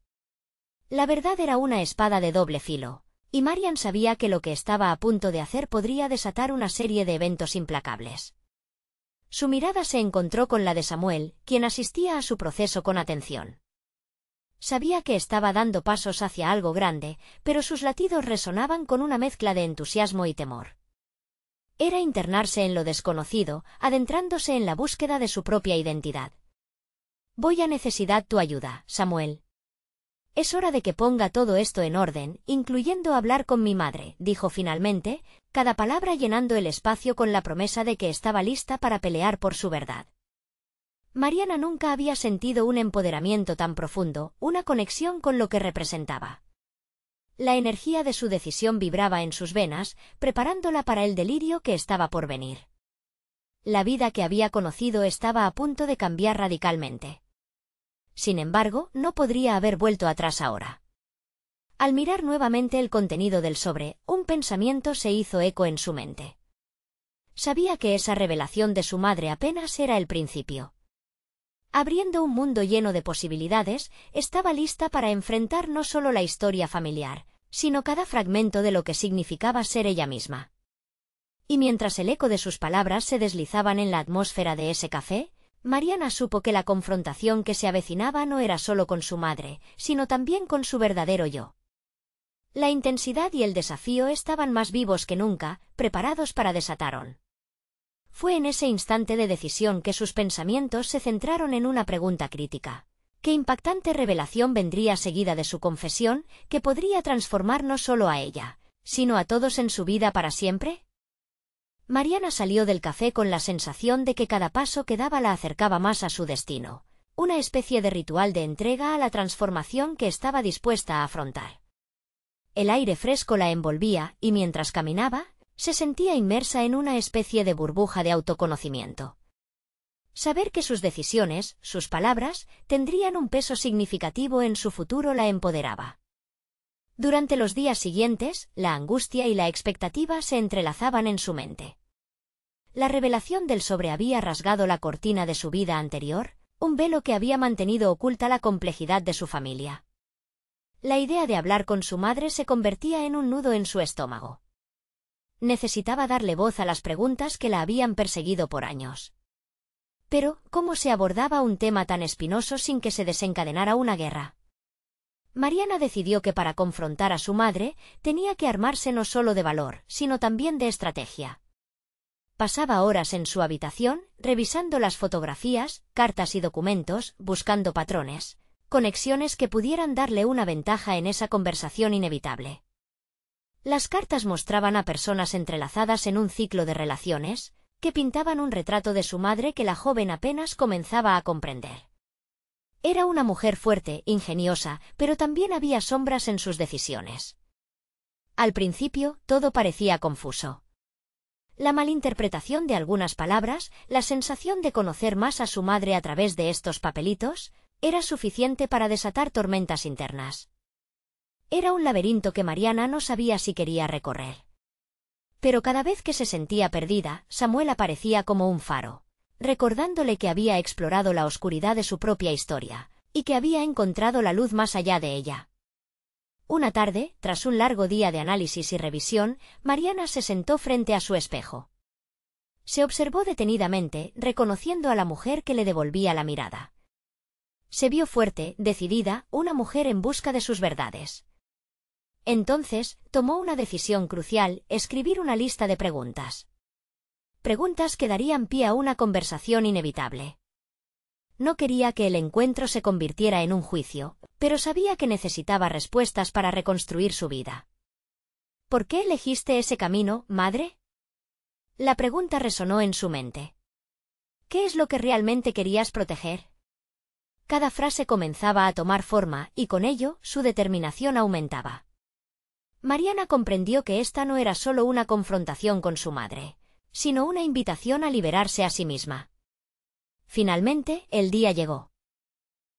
La verdad era una espada de doble filo, y Marian sabía que lo que estaba a punto de hacer podría desatar una serie de eventos implacables. Su mirada se encontró con la de Samuel, quien asistía a su proceso con atención. Sabía que estaba dando pasos hacia algo grande, pero sus latidos resonaban con una mezcla de entusiasmo y temor. Era internarse en lo desconocido, adentrándose en la búsqueda de su propia identidad. Voy a necesitar tu ayuda, Samuel. Es hora de que ponga todo esto en orden, incluyendo hablar con mi madre, dijo finalmente, cada palabra llenando el espacio con la promesa de que estaba lista para pelear por su verdad. Mariana nunca había sentido un empoderamiento tan profundo, una conexión con lo que representaba. La energía de su decisión vibraba en sus venas, preparándola para el delirio que estaba por venir. La vida que había conocido estaba a punto de cambiar radicalmente. Sin embargo, no podría haber vuelto atrás ahora. Al mirar nuevamente el contenido del sobre, un pensamiento se hizo eco en su mente. Sabía que esa revelación de su madre apenas era el principio. Abriendo un mundo lleno de posibilidades, estaba lista para enfrentar no solo la historia familiar, sino cada fragmento de lo que significaba ser ella misma. Y mientras el eco de sus palabras se deslizaban en la atmósfera de ese café, Mariana supo que la confrontación que se avecinaba no era solo con su madre, sino también con su verdadero yo. La intensidad y el desafío estaban más vivos que nunca, preparados para desatarlo. Fue en ese instante de decisión que sus pensamientos se centraron en una pregunta crítica. ¿Qué impactante revelación vendría seguida de su confesión, que podría transformar no solo a ella, sino a todos en su vida para siempre? Mariana salió del café con la sensación de que cada paso que daba la acercaba más a su destino, una especie de ritual de entrega a la transformación que estaba dispuesta a afrontar. El aire fresco la envolvía y mientras caminaba, se sentía inmersa en una especie de burbuja de autoconocimiento. Saber que sus decisiones, sus palabras, tendrían un peso significativo en su futuro la empoderaba. Durante los días siguientes, la angustia y la expectativa se entrelazaban en su mente. La revelación del sobre había rasgado la cortina de su vida anterior, un velo que había mantenido oculta la complejidad de su familia. La idea de hablar con su madre se convertía en un nudo en su estómago. Necesitaba darle voz a las preguntas que la habían perseguido por años. Pero, ¿cómo se abordaba un tema tan espinoso sin que se desencadenara una guerra? Mariana decidió que para confrontar a su madre, tenía que armarse no solo de valor, sino también de estrategia. Pasaba horas en su habitación, revisando las fotografías, cartas y documentos, buscando patrones, conexiones que pudieran darle una ventaja en esa conversación inevitable. Las cartas mostraban a personas entrelazadas en un ciclo de relaciones, que pintaban un retrato de su madre que la joven apenas comenzaba a comprender. Era una mujer fuerte, ingeniosa, pero también había sombras en sus decisiones. Al principio, todo parecía confuso. La malinterpretación de algunas palabras, la sensación de conocer más a su madre a través de estos papelitos, era suficiente para desatar tormentas internas. Era un laberinto que Mariana no sabía si quería recorrer. Pero cada vez que se sentía perdida, Samuel aparecía como un faro, recordándole que había explorado la oscuridad de su propia historia, y que había encontrado la luz más allá de ella. Una tarde, tras un largo día de análisis y revisión, Mariana se sentó frente a su espejo. Se observó detenidamente, reconociendo a la mujer que le devolvía la mirada. Se vio fuerte, decidida, una mujer en busca de sus verdades. Entonces, tomó una decisión crucial: escribir una lista de preguntas. Preguntas que darían pie a una conversación inevitable. No quería que el encuentro se convirtiera en un juicio, pero sabía que necesitaba respuestas para reconstruir su vida. ¿Por qué elegiste ese camino, madre? La pregunta resonó en su mente. ¿Qué es lo que realmente querías proteger? Cada frase comenzaba a tomar forma, y con ello, su determinación aumentaba. Mariana comprendió que esta no era solo una confrontación con su madre, sino una invitación a liberarse a sí misma. Finalmente, el día llegó.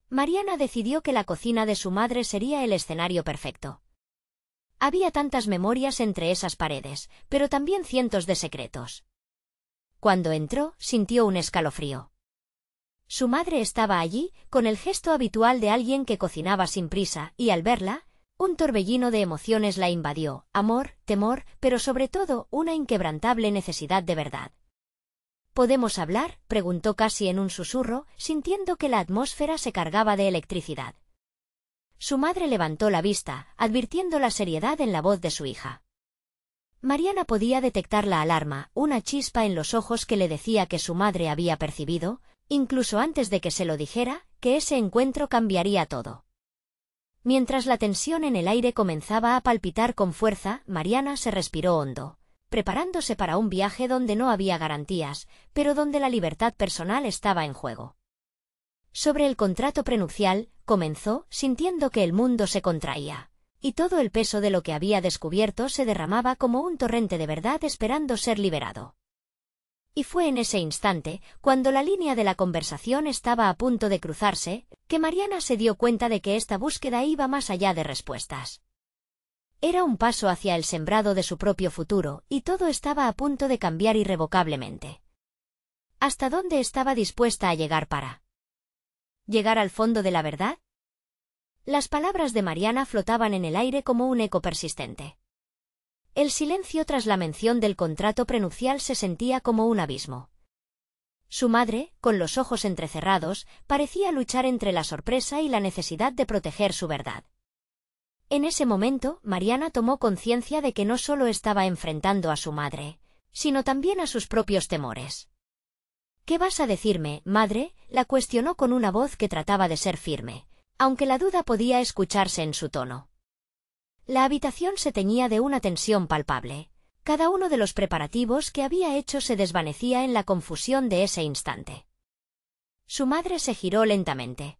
Mariana decidió que la cocina de su madre sería el escenario perfecto. Había tantas memorias entre esas paredes, pero también cientos de secretos. Cuando entró, sintió un escalofrío. Su madre estaba allí, con el gesto habitual de alguien que cocinaba sin prisa, y al verla, un torbellino de emociones la invadió: amor, temor, pero sobre todo, una inquebrantable necesidad de verdad. ¿Podemos hablar?, preguntó casi en un susurro, sintiendo que la atmósfera se cargaba de electricidad. Su madre levantó la vista, advirtiendo la seriedad en la voz de su hija. Mariana podía detectar la alarma, una chispa en los ojos que le decía que su madre había percibido, incluso antes de que se lo dijera, que ese encuentro cambiaría todo. Mientras la tensión en el aire comenzaba a palpitar con fuerza, Mariana se respiró hondo, preparándose para un viaje donde no había garantías, pero donde la libertad personal estaba en juego. Sobre el contrato prenupcial, comenzó, sintiendo que el mundo se contraía, y todo el peso de lo que había descubierto se derramaba como un torrente de verdad esperando ser liberado. Y fue en ese instante, cuando la línea de la conversación estaba a punto de cruzarse, que Mariana se dio cuenta de que esta búsqueda iba más allá de respuestas. Era un paso hacia el sembrado de su propio futuro, y todo estaba a punto de cambiar irrevocablemente. ¿Hasta dónde estaba dispuesta a llegar para llegar al fondo de la verdad? Las palabras de Mariana flotaban en el aire como un eco persistente. El silencio tras la mención del contrato prenupcial se sentía como un abismo. Su madre, con los ojos entrecerrados, parecía luchar entre la sorpresa y la necesidad de proteger su verdad. En ese momento, Mariana tomó conciencia de que no solo estaba enfrentando a su madre, sino también a sus propios temores. «¿Qué vas a decirme, madre?», la cuestionó con una voz que trataba de ser firme, aunque la duda podía escucharse en su tono. La habitación se teñía de una tensión palpable. Cada uno de los preparativos que había hecho se desvanecía en la confusión de ese instante. Su madre se giró lentamente.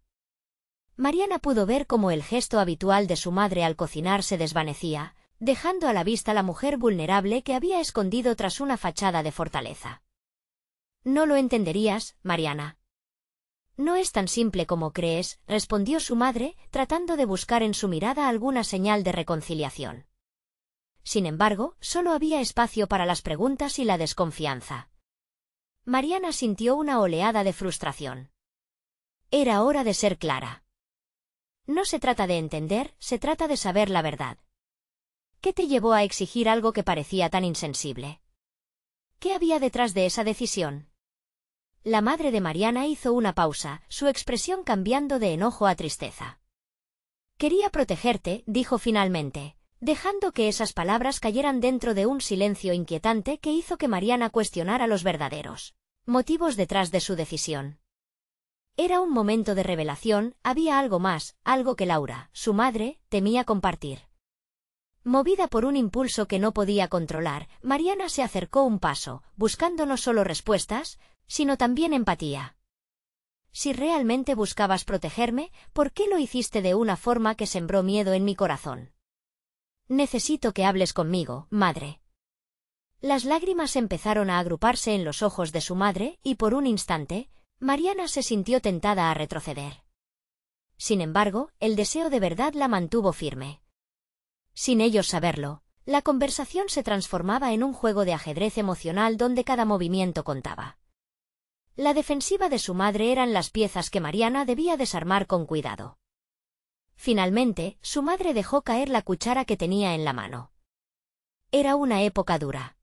Mariana pudo ver cómo el gesto habitual de su madre al cocinar se desvanecía, dejando a la vista la mujer vulnerable que había escondido tras una fachada de fortaleza. «No lo entenderías, Mariana». «No es tan simple como crees», respondió su madre, tratando de buscar en su mirada alguna señal de reconciliación. Sin embargo, solo había espacio para las preguntas y la desconfianza. Mariana sintió una oleada de frustración. Era hora de ser clara. No se trata de entender, se trata de saber la verdad. ¿Qué te llevó a exigir algo que parecía tan insensible? ¿Qué había detrás de esa decisión? La madre de Mariana hizo una pausa, su expresión cambiando de enojo a tristeza. «Quería protegerte», dijo finalmente, dejando que esas palabras cayeran dentro de un silencio inquietante que hizo que Mariana cuestionara los verdaderos motivos detrás de su decisión. Era un momento de revelación, había algo más, algo que Laura, su madre, temía compartir. Movida por un impulso que no podía controlar, Mariana se acercó un paso, buscando no solo respuestas, sino también empatía. «Si realmente buscabas protegerme, ¿por qué lo hiciste de una forma que sembró miedo en mi corazón? Necesito que hables conmigo, madre». Las lágrimas empezaron a agruparse en los ojos de su madre, y por un instante, Mariana se sintió tentada a retroceder. Sin embargo, el deseo de verdad la mantuvo firme. Sin ellos saberlo, la conversación se transformaba en un juego de ajedrez emocional donde cada movimiento contaba. La defensiva de su madre eran las piezas que Mariana debía desarmar con cuidado. Finalmente, su madre dejó caer la cuchara que tenía en la mano. «Era una época dura.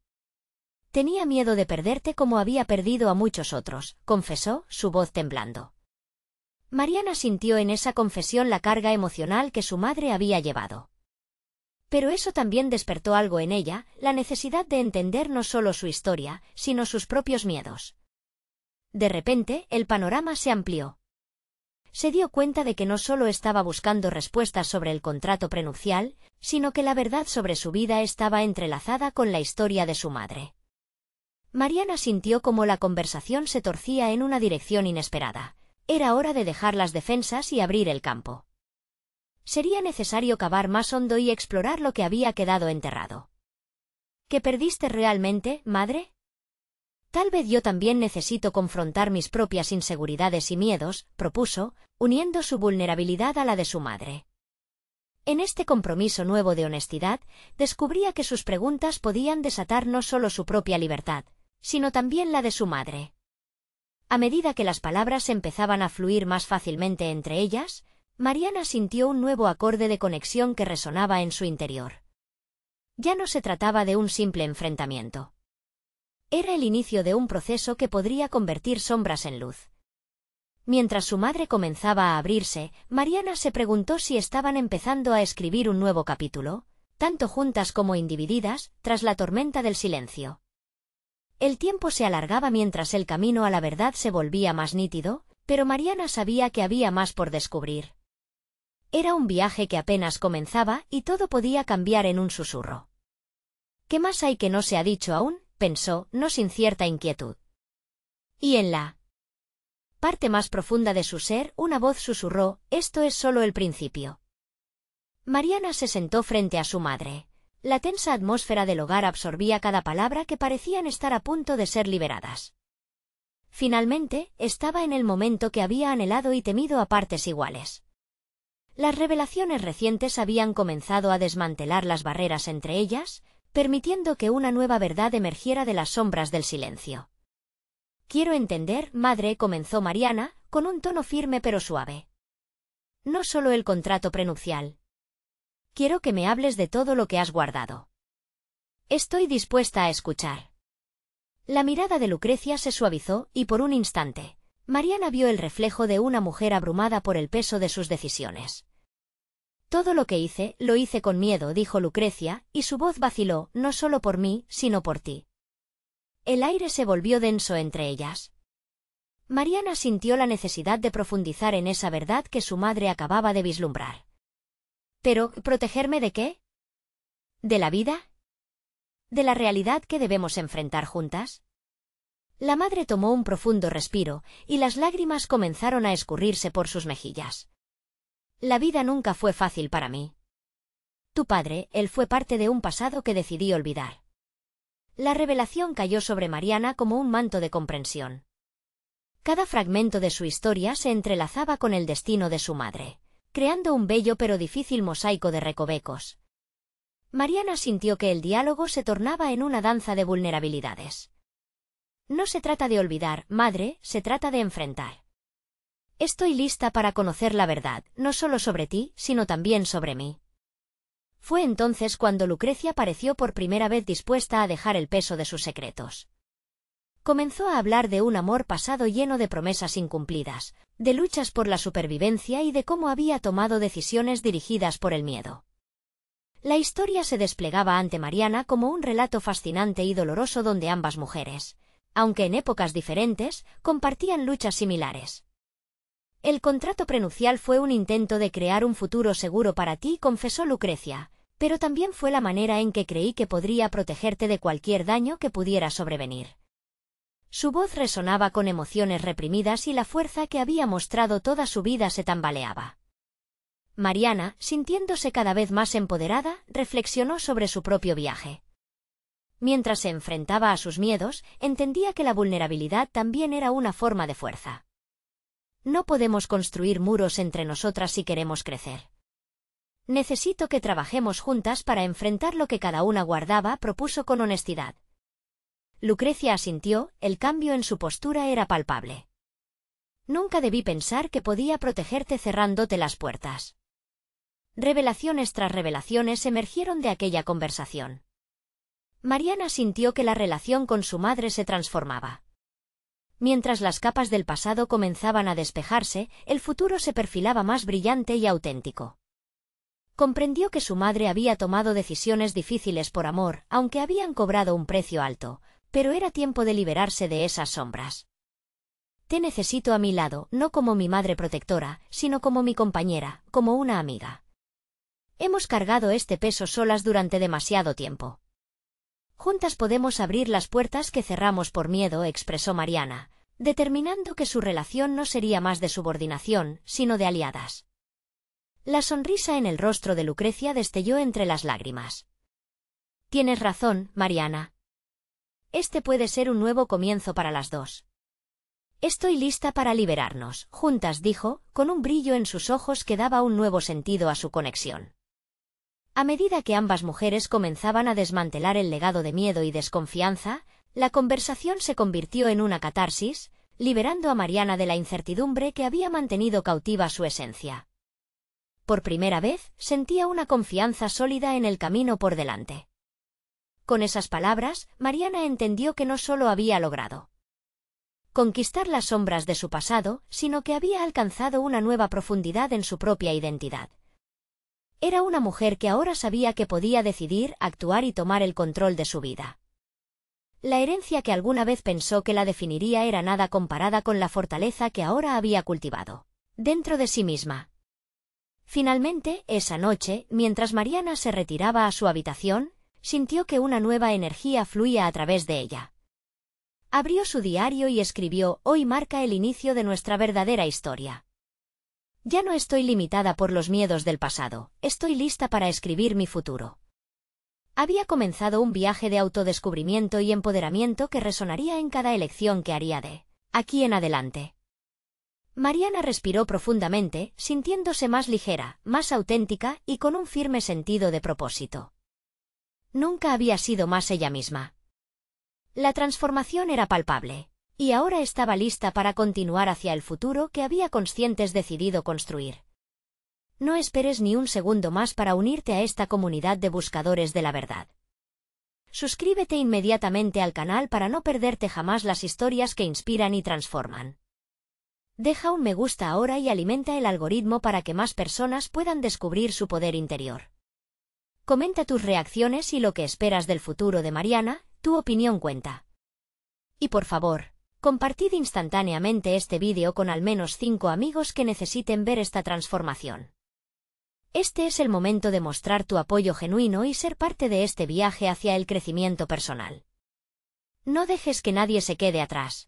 Tenía miedo de perderte como había perdido a muchos otros», confesó, su voz temblando. Mariana sintió en esa confesión la carga emocional que su madre había llevado. Pero eso también despertó algo en ella, la necesidad de entender no solo su historia, sino sus propios miedos. De repente, el panorama se amplió. Se dio cuenta de que no solo estaba buscando respuestas sobre el contrato prenupcial, sino que la verdad sobre su vida estaba entrelazada con la historia de su madre. Mariana sintió cómo la conversación se torcía en una dirección inesperada. Era hora de dejar las defensas y abrir el campo. Sería necesario cavar más hondo y explorar lo que había quedado enterrado. ¿Qué perdiste realmente, madre? Tal vez yo también necesito confrontar mis propias inseguridades y miedos, propuso, uniendo su vulnerabilidad a la de su madre. En este compromiso nuevo de honestidad, descubría que sus preguntas podían desatar no solo su propia libertad, sino también la de su madre. A medida que las palabras empezaban a fluir más fácilmente entre ellas, Mariana sintió un nuevo acorde de conexión que resonaba en su interior. Ya no se trataba de un simple enfrentamiento. Era el inicio de un proceso que podría convertir sombras en luz. Mientras su madre comenzaba a abrirse, Mariana se preguntó si estaban empezando a escribir un nuevo capítulo, tanto juntas como individidas, tras la tormenta del silencio. El tiempo se alargaba mientras el camino a la verdad se volvía más nítido, pero Mariana sabía que había más por descubrir. Era un viaje que apenas comenzaba y todo podía cambiar en un susurro. «¿Qué más hay que no se ha dicho aún?», pensó, no sin cierta inquietud. Y en la parte más profunda de su ser, una voz susurró: «Esto es solo el principio». Mariana se sentó frente a su madre. La tensa atmósfera del hogar absorbía cada palabra que parecían estar a punto de ser liberadas. Finalmente, estaba en el momento que había anhelado y temido a partes iguales. Las revelaciones recientes habían comenzado a desmantelar las barreras entre ellas, permitiendo que una nueva verdad emergiera de las sombras del silencio. «Quiero entender, madre», comenzó Mariana, con un tono firme pero suave. «No solo el contrato prenupcial. Quiero que me hables de todo lo que has guardado». Estoy dispuesta a escuchar. La mirada de Lucrecia se suavizó y por un instante, Mariana vio el reflejo de una mujer abrumada por el peso de sus decisiones. Todo lo que hice, lo hice con miedo, dijo Lucrecia, y su voz vaciló, no solo por mí, sino por ti. El aire se volvió denso entre ellas. Mariana sintió la necesidad de profundizar en esa verdad que su madre acababa de vislumbrar. ¿Pero, protegerme de qué? ¿De la vida? ¿De la realidad que debemos enfrentar juntas? La madre tomó un profundo respiro, y las lágrimas comenzaron a escurrirse por sus mejillas. La vida nunca fue fácil para mí. Tu padre, él fue parte de un pasado que decidí olvidar. La revelación cayó sobre Mariana como un manto de comprensión. Cada fragmento de su historia se entrelazaba con el destino de su madre, creando un bello pero difícil mosaico de recovecos. Mariana sintió que el diálogo se tornaba en una danza de vulnerabilidades. No se trata de olvidar, madre, se trata de enfrentar. Estoy lista para conocer la verdad, no solo sobre ti, sino también sobre mí. Fue entonces cuando Lucrecia pareció por primera vez dispuesta a dejar el peso de sus secretos. Comenzó a hablar de un amor pasado lleno de promesas incumplidas, de luchas por la supervivencia y de cómo había tomado decisiones dirigidas por el miedo. La historia se desplegaba ante Mariana como un relato fascinante y doloroso donde ambas mujeres, aunque en épocas diferentes, compartían luchas similares. El contrato prenupcial fue un intento de crear un futuro seguro para ti, confesó Lucrecia, pero también fue la manera en que creí que podría protegerte de cualquier daño que pudiera sobrevenir. Su voz resonaba con emociones reprimidas y la fuerza que había mostrado toda su vida se tambaleaba. Mariana, sintiéndose cada vez más empoderada, reflexionó sobre su propio viaje. Mientras se enfrentaba a sus miedos, entendía que la vulnerabilidad también era una forma de fuerza. No podemos construir muros entre nosotras si queremos crecer. Necesito que trabajemos juntas para enfrentar lo que cada una guardaba, propuso con honestidad. Lucrecia asintió, el cambio en su postura era palpable. Nunca debí pensar que podía protegerte cerrándote las puertas. Revelaciones tras revelaciones emergieron de aquella conversación. Mariana sintió que la relación con su madre se transformaba. Mientras las capas del pasado comenzaban a despejarse, el futuro se perfilaba más brillante y auténtico. Comprendió que su madre había tomado decisiones difíciles por amor, aunque habían cobrado un precio alto, pero era tiempo de liberarse de esas sombras. Te necesito a mi lado, no como mi madre protectora, sino como mi compañera, como una amiga. Hemos cargado este peso solas durante demasiado tiempo. Juntas podemos abrir las puertas que cerramos por miedo, expresó Mariana, determinando que su relación no sería más de subordinación, sino de aliadas. La sonrisa en el rostro de Lucrecia destelló entre las lágrimas. Tienes razón, Mariana. Este puede ser un nuevo comienzo para las dos. Estoy lista para liberarnos, juntas, dijo, con un brillo en sus ojos que daba un nuevo sentido a su conexión. A medida que ambas mujeres comenzaban a desmantelar el legado de miedo y desconfianza, la conversación se convirtió en una catarsis, liberando a Mariana de la incertidumbre que había mantenido cautiva su esencia. Por primera vez, sentía una confianza sólida en el camino por delante. Con esas palabras, Mariana entendió que no solo había logrado conquistar las sombras de su pasado, sino que había alcanzado una nueva profundidad en su propia identidad. Era una mujer que ahora sabía que podía decidir, actuar y tomar el control de su vida. La herencia que alguna vez pensó que la definiría era nada comparada con la fortaleza que ahora había cultivado dentro de sí misma. Finalmente, esa noche, mientras Mariana se retiraba a su habitación, sintió que una nueva energía fluía a través de ella. Abrió su diario y escribió: hoy marca el inicio de nuestra verdadera historia. Ya no estoy limitada por los miedos del pasado, estoy lista para escribir mi futuro. Había comenzado un viaje de autodescubrimiento y empoderamiento que resonaría en cada elección que haría de aquí en adelante. Mariana respiró profundamente, sintiéndose más ligera, más auténtica y con un firme sentido de propósito. Nunca había sido más ella misma. La transformación era palpable, y ahora estaba lista para continuar hacia el futuro que había conscientes decidido construir. No esperes ni un segundo más para unirte a esta comunidad de buscadores de la verdad. Suscríbete inmediatamente al canal para no perderte jamás las historias que inspiran y transforman. Deja un me gusta ahora y alimenta el algoritmo para que más personas puedan descubrir su poder interior. Comenta tus reacciones y lo que esperas del futuro de Mariana, tu opinión cuenta. Y por favor, compartid instantáneamente este vídeo con al menos 5 amigos que necesiten ver esta transformación. Este es el momento de mostrar tu apoyo genuino y ser parte de este viaje hacia el crecimiento personal. No dejes que nadie se quede atrás.